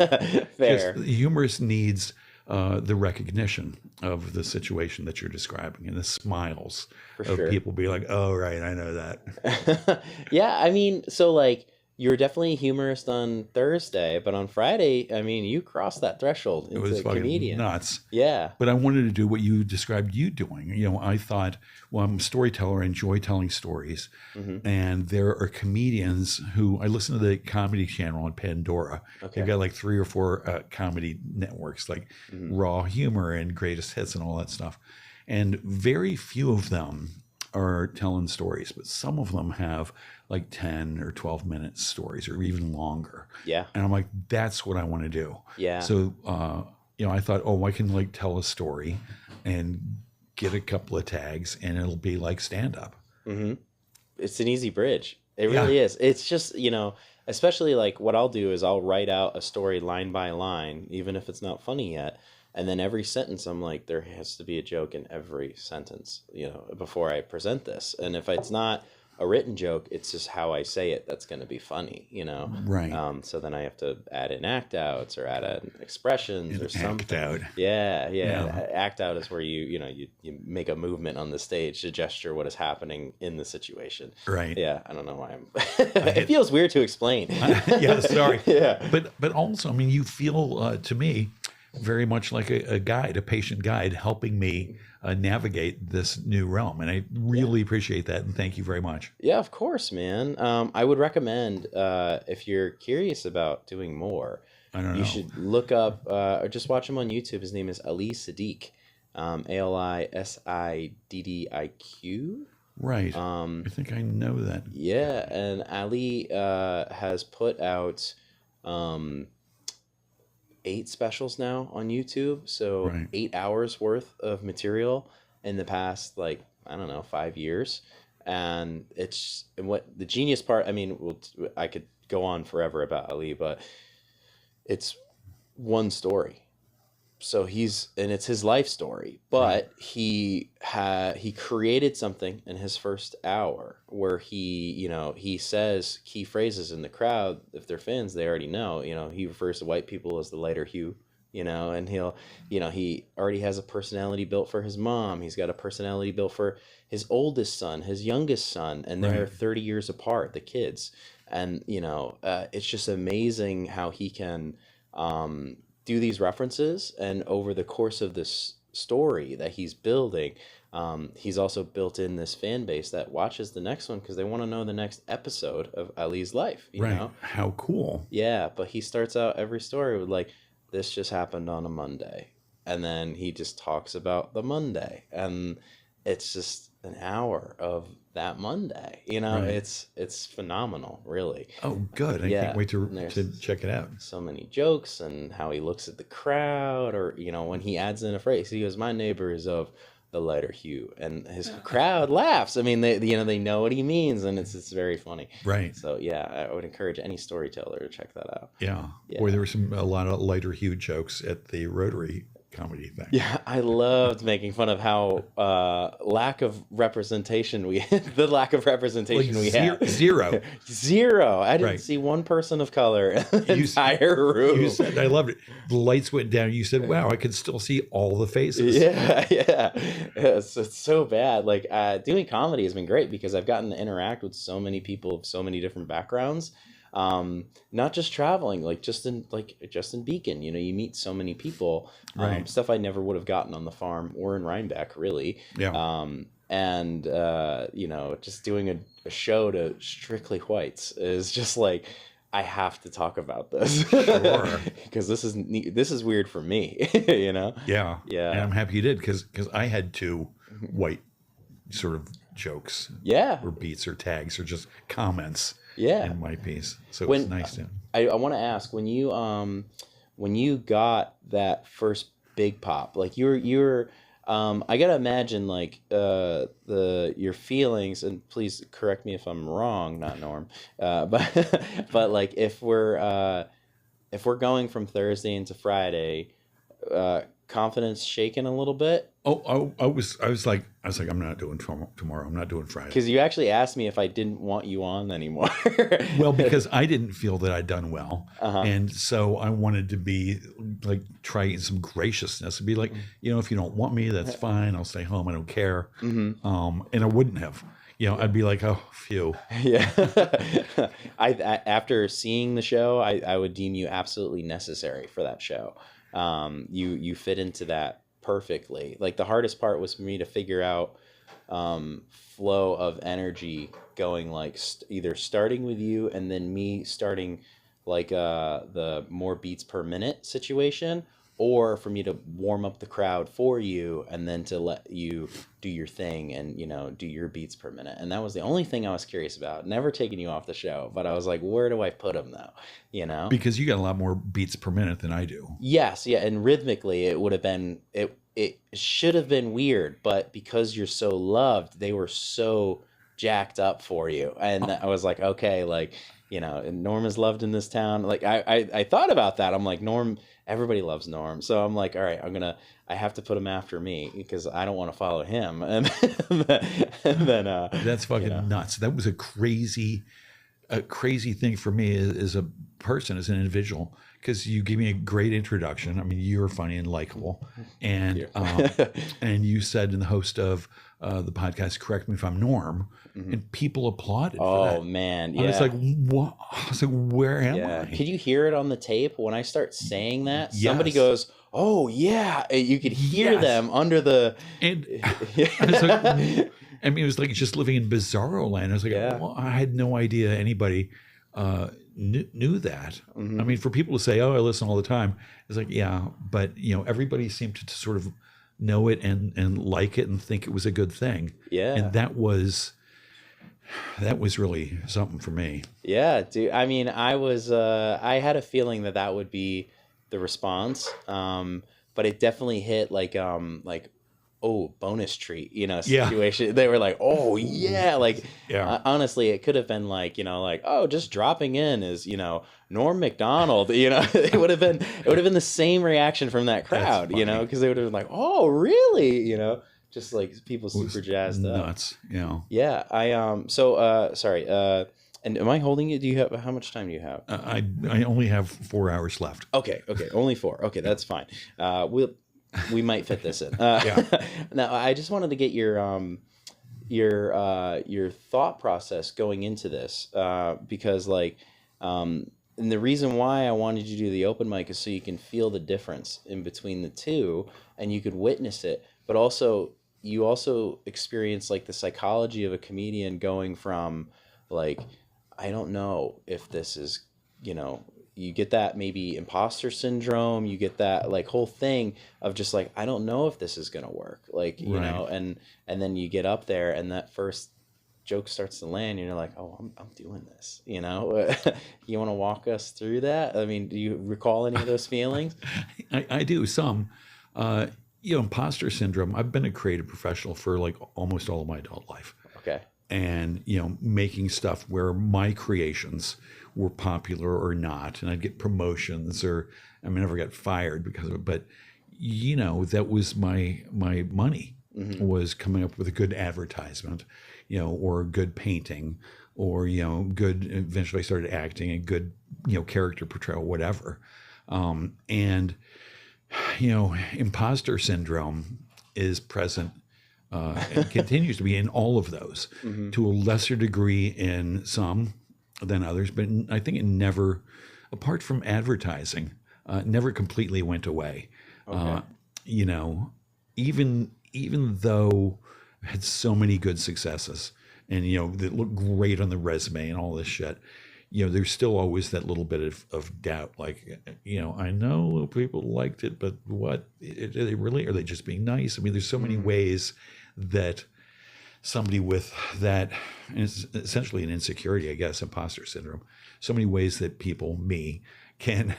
Fair. The humorist needs the recognition of the situation that you're describing and the smiles For of sure. people be like, oh, right, I know that. Yeah, I mean, so like you were definitely a humorist on Thursday, but on Friday, I mean, you crossed that threshold It into was a fucking comedian. nuts. Yeah. But I wanted to do what you described you doing. I thought, well, I'm a storyteller. I enjoy telling stories. Mm-hmm. And there are comedians who, I listen to the comedy channel on Pandora. Okay. They've got like 3 or 4 comedy networks, like Mm-hmm. Raw Humor and Greatest Hits and all that stuff. And very few of them are telling stories, but some of them have like 10 or 12-minute stories or even longer. Yeah. And I'm like, that's what I want to do. Yeah. So, I thought, oh, I can like tell a story and get a couple of tags and it'll be like stand up. Mm-hmm. It's an easy bridge. It Yeah. really is. It's just, especially like what I'll do is I'll write out a story line by line, even if it's not funny yet. And then every sentence, I'm like, there has to be a joke in every sentence, before I present this. And if it's not a written joke, it's just how I say it that's going to be funny, Right. So then I have to add in act outs or add in expressions or Act something. out. Yeah. Yeah. Act out is where you make a movement on the stage to gesture what is happening in the situation. Right. Yeah, I don't know why I'm. It feels weird to explain. Yeah, sorry. Yeah. But also, I mean, you feel to me very much like a guide, a patient guide, helping me navigate this new realm, and I really appreciate that, and thank you very much. Yeah, of course, man. I would recommend if you're curious about doing more, I don't know. you should look up or just watch him on YouTube. His name is Ali Siddiq, Alisiddiq. Right. I think I know that. Yeah, and Ali has put out 8 specials now on YouTube, so Right. 8 hours worth of material in the past, like, I don't know, 5 years. And what the genius part, I mean, I could go on forever about Ali, but it's one story. So it's his life story, but he created something in his first hour where he says key phrases in the crowd. If they're fans, they already know, he refers to white people as the lighter hue, and he already has a personality built for his mom. He's got a personality built for his oldest son, his youngest son, and they're Right. 30 years apart, the kids. And, it's just amazing how he can, do these references, and over the course of this story that he's building, he's also built in this fan base that watches the next one because they want to know the next episode of Ali's life, you Right. know? How cool. Yeah, but he starts out every story with like, this just happened on a Monday. And then he just talks about the Monday. And it's just an hour of that Monday. Right. It's phenomenal, really. Oh, good. I Yeah, can't wait and to there's- check it out. So many jokes and how he looks at the crowd, or when he adds in a phrase, he goes, my neighbor is of the lighter hue, and his crowd laughs. I mean, they know what he means, and it's very funny. Right. So yeah, I would encourage any storyteller to check that out. Yeah. Yeah. Boy, there were a lot of lighter hue jokes at the Rotary comedy thing. Yeah, I loved making fun of how lack of representation we the lack of representation we have. Zero. Zero. I didn't Right. see one person of color in the You- entire room. You said, I loved it. The lights went down. You said, wow, I could still see all the faces. Yeah. It's so bad. Like doing comedy has been great because I've gotten to interact with so many people of so many different backgrounds. Not just traveling, like just in Beacon, you meet so many people. Right. Stuff I never would have gotten on the farm or in Rhinebeck, really. Yeah. and just doing a show to strictly whites is just like, I have to talk about this. Sure. Because this is weird for me. Yeah. And I'm happy you did, because I had 2 white sort of jokes, Yeah. or beats or tags or just comments Yeah. in my piece. So it's nice to. I want to ask, when you got that first big pop, like you're I gotta imagine like your feelings, and please correct me if I'm wrong, not Norm, but like if we're going from Thursday into Friday, confidence shaken a little bit. I was like, I'm not doing tomorrow. I'm not doing Friday. Because you actually asked me if I didn't want you on anymore. Well, because I didn't feel that I'd done well. Uh-huh. And so I wanted to be like, try some graciousness and be like, if you don't want me, that's fine. I'll stay home. I don't care. And I wouldn't have, I'd be like, oh, phew. Yeah. I after seeing the show, I would deem you absolutely necessary for that show. You fit into that perfectly. Like, the hardest part was for me to figure out flow of energy going, like either starting with you and then me starting like the more beats per minute situation, or for me to warm up the crowd for you and then to let you do your thing and do your beats per minute. And that was the only thing I was curious about. Never taking you off the show, but I was like, where do I put them though? Because you got a lot more beats per minute than I do. Yes, yeah, and rhythmically it would have been it should have been weird, but because you're so loved, they were so jacked up for you. And I was like, okay, like, and Norm is loved in this town. Like I thought about that. I'm like, Norm, everybody loves Norm. So I'm like, all right, I have to put him after me because I don't want to follow him. And then that's fucking nuts. That was a crazy thing for me as a person, as an individual, because you gave me a great introduction. I mean, you're funny and likable, and and you said, in the host of the podcast, correct me if I'm Norm, and people applauded. For that. Man, yeah. I was like, what? I was like, where am I? Could you hear it on the tape when I start saying that? Yes. Somebody goes, "Oh yeah," you could hear them under the. And I was like, I mean, it was like just living in bizarro land. I was like, well, I had no idea anybody knew that. I mean, for people to say, "Oh, I listen all the time," it's like, yeah, but everybody seemed to sort of know it and like it and think it was a good thing. Yeah, and that was really something for me. Yeah, dude. I mean, I had a feeling that would be the response, but it definitely hit like bonus treat, situation. Yeah. They were like, oh yeah, like honestly, it could have been like, oh, just dropping in is, Norm Macdonald, it would have been the same reaction from that crowd, because they would have been like, oh really, just like people super jazzed up. Nuts, Yeah, sorry. And am I holding it? How much time do you have? I only have 4 hours left. Okay, only 4. Okay, that's fine. We might fit this in. Now, I just wanted to get your thought process going into this, because and the reason why I wanted you to do the open mic is so you can feel the difference in between the two, and you could witness it, but also you experience like the psychology of a comedian going from like, I don't know if this is, you get that maybe imposter syndrome, you get that like whole thing of just like, I don't know if this is going to work. Like, and then you get up there and that first joke starts to land and you're like, oh, I'm doing this, You want to walk us through that? I mean, do you recall any of those feelings? I do some, imposter syndrome. I've been a creative professional for like almost all of my adult life. Okay. And, making stuff where my creations were popular or not. And I'd get promotions or I never got fired because of it. But, that was my money was coming up with a good advertisement, or a good painting or, good, eventually I started acting and good, character portrayal, whatever. And, imposter syndrome is present and continues to be in all of those, to a lesser degree in some than others. But I think it never, apart from advertising, never completely went away. Okay. Even though had so many good successes, and that look great on the resume and all this shit. There's still always that little bit of doubt. Like, I know people liked it, but what? Are they really? Are they just being nice? I mean, there's so many ways that somebody with that, and it's essentially an insecurity, I guess, imposter syndrome. So many ways that people, me, can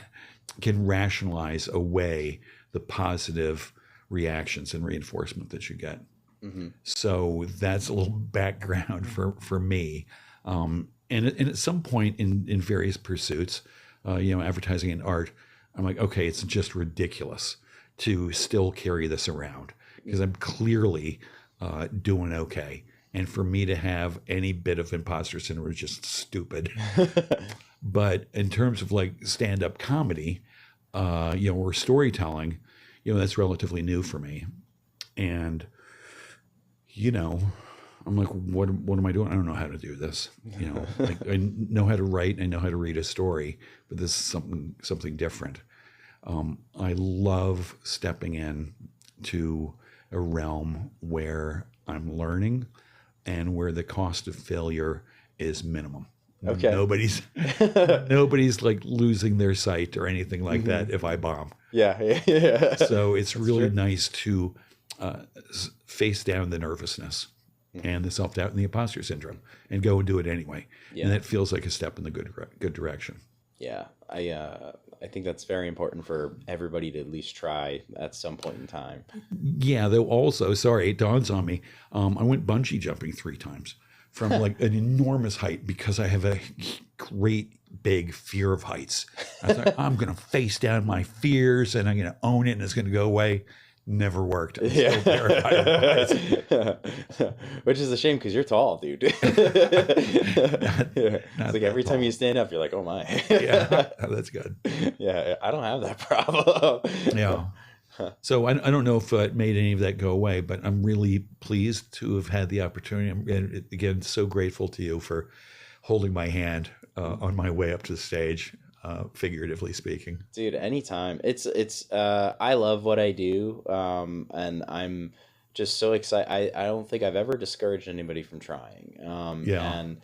rationalize away the positive reactions and reinforcement that you get. So that's a little background for me. And at some point in various pursuits, advertising and art, I'm like, okay, it's just ridiculous to still carry this around because I'm clearly doing okay. And for me to have any bit of imposter syndrome is just stupid. But in terms of like stand-up comedy, or storytelling, that's relatively new for me. And, I'm like, what am I doing? I don't know how to do this. Like I know how to write, I know how to read a story, but this is something different. I love stepping in to a realm where I'm learning and where the cost of failure is minimum. Okay. Nobody's like losing their sight or anything like that if I bomb. Yeah. So it's really nice to face down the nervousness and the self-doubt and the imposter syndrome and go and do it anyway. Yeah. And that feels like a step in the good direction. Yeah. I think that's very important for everybody to at least try at some point in time. Yeah, though also, sorry, it dawns on me. I went bungee jumping 3 times from like an enormous height because I have a great big fear of heights. I thought, I'm going to face down my fears and I'm going to own it and it's going to go away. Never worked. I'm still terrified of heights. Which is a shame because you're tall, dude. It's like every time you stand up, you're like, oh my. Yeah, that's good. Yeah, I don't have that problem. Yeah. So I don't know if it made any of that go away, but I'm really pleased to have had the opportunity. And again, so grateful to you for holding my hand on my way up to the stage, figuratively speaking. Dude, anytime. It's I love what I do, and I'm just so excited. I don't think I've ever discouraged anybody from trying. And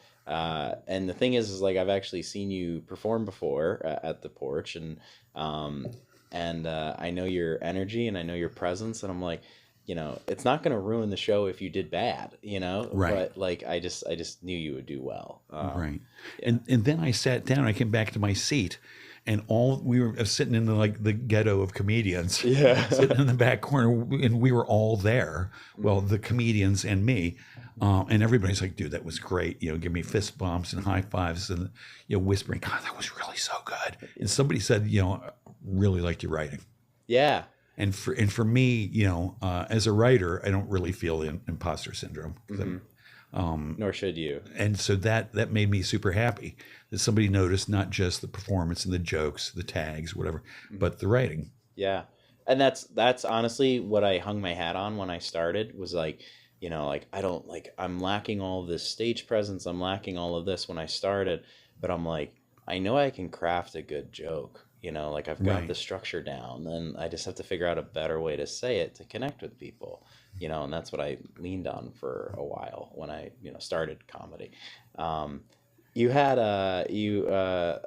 the thing is like I've actually seen you perform before at the Porch, and I know your energy and I know your presence, and I'm like, it's not going to ruin the show if you did bad, Right. But like I just knew you would do well. Right. And then I sat down, I came back to my seat, and we were sitting in the ghetto of comedians. Yeah. Sitting in the back corner, and we were all there. Well, the comedians and me. And everybody's like, dude, that was great. Give me fist bumps and high fives and whispering, God, that was really so good. And somebody said, really liked your writing. Yeah. And for me, as a writer, I don't really feel the imposter syndrome. Nor should you. And so that made me super happy that somebody noticed not just the performance and the jokes, the tags, whatever, but the writing. Yeah. And that's honestly what I hung my hat on when I started was like, I'm lacking all of this stage presence. I'm lacking all of this when I started, but I'm like, I know I can craft a good joke. I've got Right. the structure down, and I just have to figure out a better way to say it to connect with people, and that's what I leaned on for a while when I, started comedy. You had I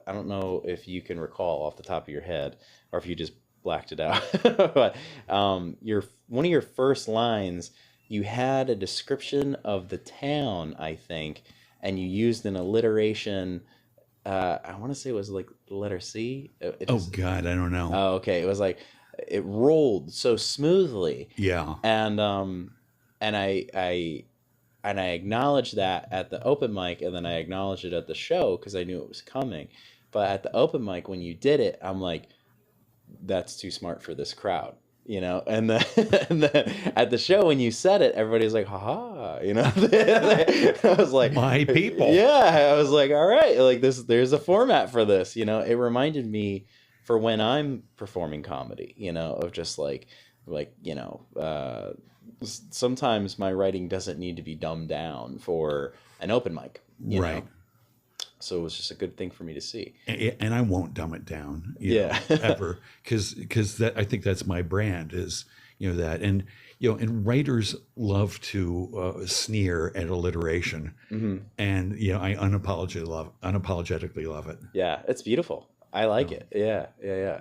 don't know if you can recall off the top of your head or if you just blacked it out, but one of your first lines, you had a description of the town, I think, and you used an alliteration. I want to say it was like the letter C. God, I don't know. Oh, okay. It was like it rolled so smoothly. Yeah. And I acknowledged that at the open mic, and then I acknowledged it at the show because I knew it was coming. But at the open mic, when you did it, I'm like, that's too smart for this crowd. And then at the show when you said it, everybody's like, haha, I was like, My people. Yeah, I was like, all right, like there's a format for this, It reminded me for when I'm performing comedy, of just sometimes my writing doesn't need to be dumbed down for an open mic, Right. So it was just a good thing for me to see. And I won't dumb it down, Yeah. ever, because I think that's my brand is, that. And, and writers love to sneer at alliteration. And, I unapologetically love it. Yeah, it's beautiful. I like it. Yeah.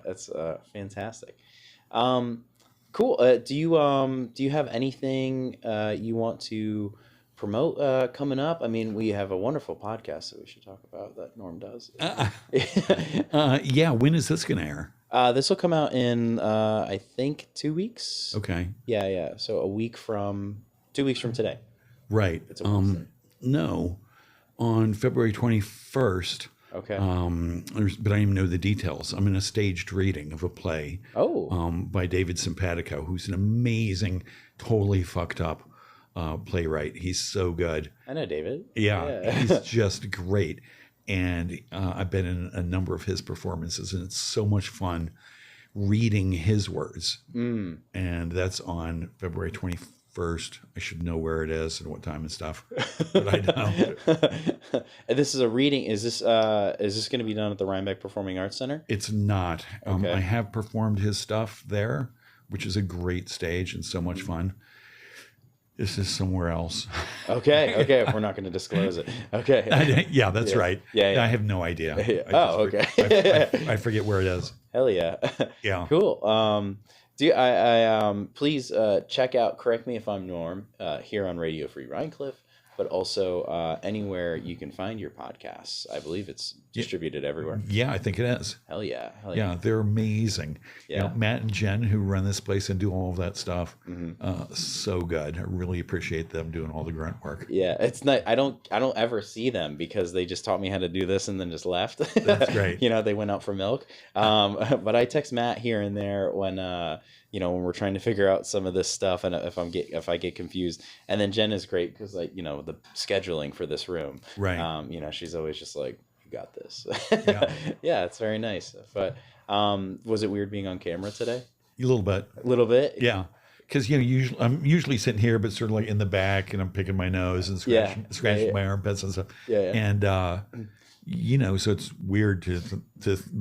That's fantastic. Cool. Do you have anything you want to promote coming up? I mean, we have a wonderful podcast that we should talk about that Norm does. Yeah. When is this going to air? This will come out in I think 2 weeks. Okay. Yeah. So 2 weeks from today. Right. It's a Wednesday. No, on February 21st. Okay. But I don't even know the details. I'm in a staged reading of a play. By David Simpatico, who's an amazing, totally fucked up playwright. He's so good. I know David. Yeah. He's just great. And I've been in a number of his performances, and it's so much fun reading his words. And that's on February 21st. I should know where it is and what time and stuff, but I don't. And this is a reading. Is this going to be done at the Rhinebeck Performing Arts Center? It's not. Okay. I have performed his stuff there, which is a great stage and so much fun. This is somewhere else. Okay. We're not going to disclose it. Okay. Yeah, that's right. Yeah. I have no idea. Okay. I forget where it is. Hell yeah. Yeah. Cool. Please check out Correct Me If I'm Norm here on Radio Free Rhinecliff, but also anywhere you can find your podcasts. I believe it's distributed everywhere. Yeah, I think it is. Hell yeah. Yeah, they're amazing. Yeah. Matt and Jen, who run this place and do all of that stuff, so good. I really appreciate them doing all the grunt work. Yeah, it's not. I don't ever see them because they just taught me how to do this and then just left. That's great. They went out for milk. But I text Matt here and there when when we're trying to figure out some of this stuff, and if I get confused. And then Jen is great because the scheduling for this room. Right. She's always just like, you got this. Yeah. Yeah, it's very nice. But was it weird being on camera today? A little bit. A little bit. Yeah. Because I'm usually sitting here, but sort of like in the back, and I'm picking my nose and scratching my armpits and stuff. Yeah. And so it's weird to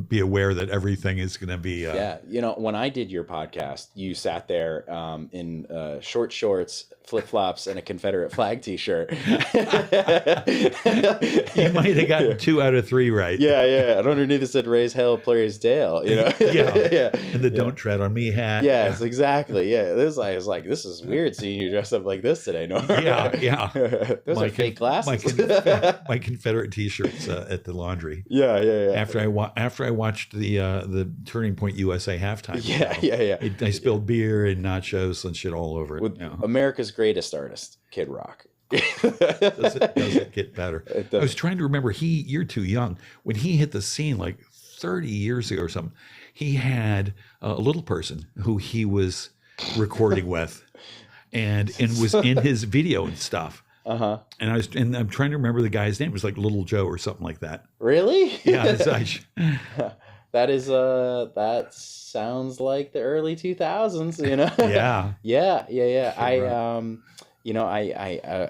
be aware that everything is going to be. When I did your podcast, you sat there in short shorts, flip flops, and a Confederate flag T-shirt. You might have gotten 2 out of 3 right. Yeah. And underneath it said "Raise Hell, Praise Dale." Yeah. And the "Don't Tread on Me" hat. Yes, exactly. Yeah, I was like, this is weird seeing you dressed up like this today, Norm. Yeah. Those are fake glasses. My Confederate T-shirts at the laundry. Yeah. After I watched the Turning Point USA halftime. Yeah. I spilled beer and nachos and shit all over it. With America's greatest artist, Kid Rock. Does it get better? I was trying to remember. You're too young. When he hit the scene like 30 years ago or something, he had a little person who he was recording with, and was in his video and stuff. And I'm trying to remember the guy's name. It was like Little Joe or something like that. Really? Yeah. That sounds like the early 2000s. Yeah.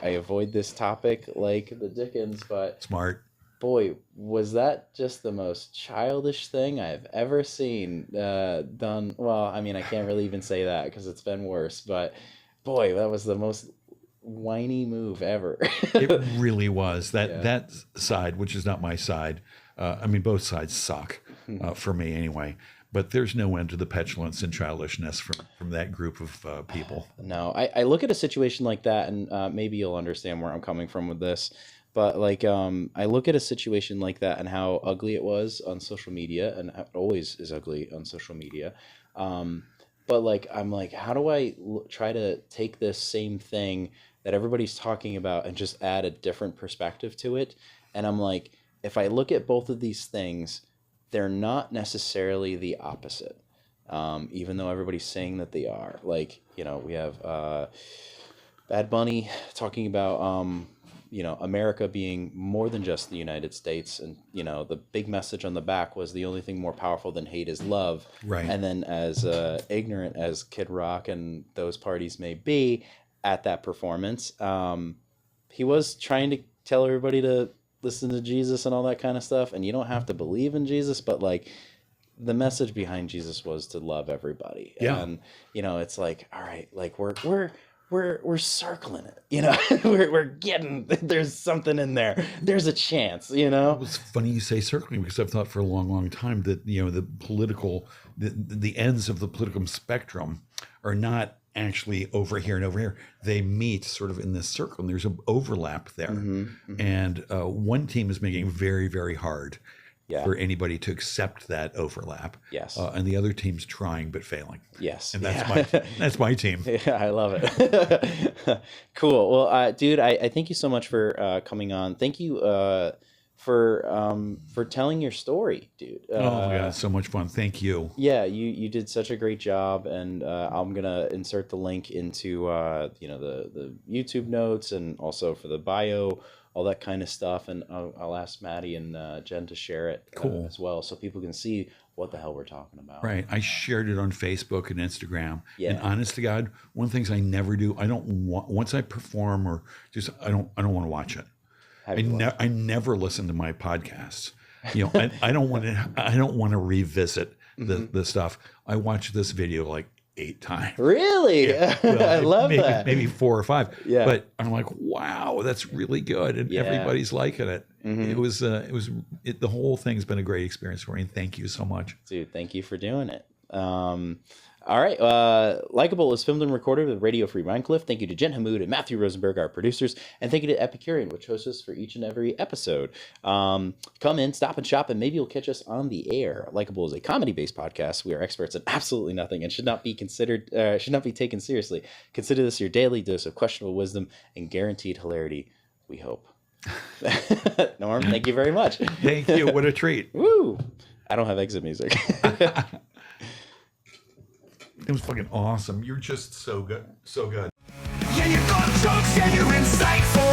I avoid this topic like the Dickens, but Smart. Boy, was that just the most childish thing I've ever seen done. Well, I mean, I can't really even say that because it's been worse, but boy, that was the most whiny move ever. It really was. That side, which is not my side. Both sides suck for me anyway. But there's no end to the petulance and childishness from that group of people. No, I look at a situation like that, and maybe you'll understand where I'm coming from with this. But I look at a situation like that and how ugly it was on social media, and it always is ugly on social media. But I'm like, how do I try to take this same thing that everybody's talking about and just add a different perspective to it? And I'm like, if I look at both of these things, they're not necessarily the opposite, even though everybody's saying that they are. We have Bad Bunny talking about, America being more than just the United States. And, the big message on the back was the only thing more powerful than hate is love. Right. And then as ignorant as Kid Rock and those parties may be at that performance, he was trying to tell everybody to listen to Jesus and all that kind of stuff. And you don't have to believe in Jesus, but the message behind Jesus was to love everybody. Yeah. And, you know, it's like, all right, like we're circling it, you know, we're getting, there's something in there. There's a chance, you know? It's funny you say circling because I've thought for a long, long time that, you know, the ends of the political spectrum are not actually over here and over here. They meet sort of in this circle, and there's an overlap there. And one team is making it very, very hard for anybody to accept that overlap. Yes. And the other team's trying but failing. Yes. And that's my team. Yeah, I love it. Cool. Well, dude, I thank you so much for coming on. Thank you for telling your story, dude. Oh my God, so much fun. Thank you. Yeah, you did such a great job, and I'm gonna insert the link into the YouTube notes and also for the bio, all that kind of stuff, and I'll ask Maddie and Jen to share it as well, so people can see what the hell we're talking about. Right. I shared it on Facebook and Instagram. Yeah. And honest to God, one of the things I never do, I don't want, once I perform or just, I don't want to watch it. I never listen to my podcasts. You know, I don't want to revisit the stuff. I watched this video like 8 times. Really? Yeah. Well, I love that. Maybe 4 or 5. Yeah. But I'm like, wow, that's really good, and everybody's liking it. It was the whole thing's been a great experience for me. And thank you so much, dude. Thank you for doing it. All right. Likeable is filmed and recorded with Radio Free Mindcliff. Thank you to Jen Hamoud and Matthew Rosenberg, our producers. And thank you to Epicurean, which hosts us for each and every episode. Come in, stop and shop, and maybe you'll catch us on the air. Likeable is a comedy-based podcast. We are experts in absolutely nothing and should not be taken seriously. Consider this your daily dose of questionable wisdom and guaranteed hilarity, we hope. Norm, thank you very much. Thank you. What a treat. Woo! I don't have exit music. It was fucking awesome. You're just so good. So good. Yeah, you got jokes and you're insightful.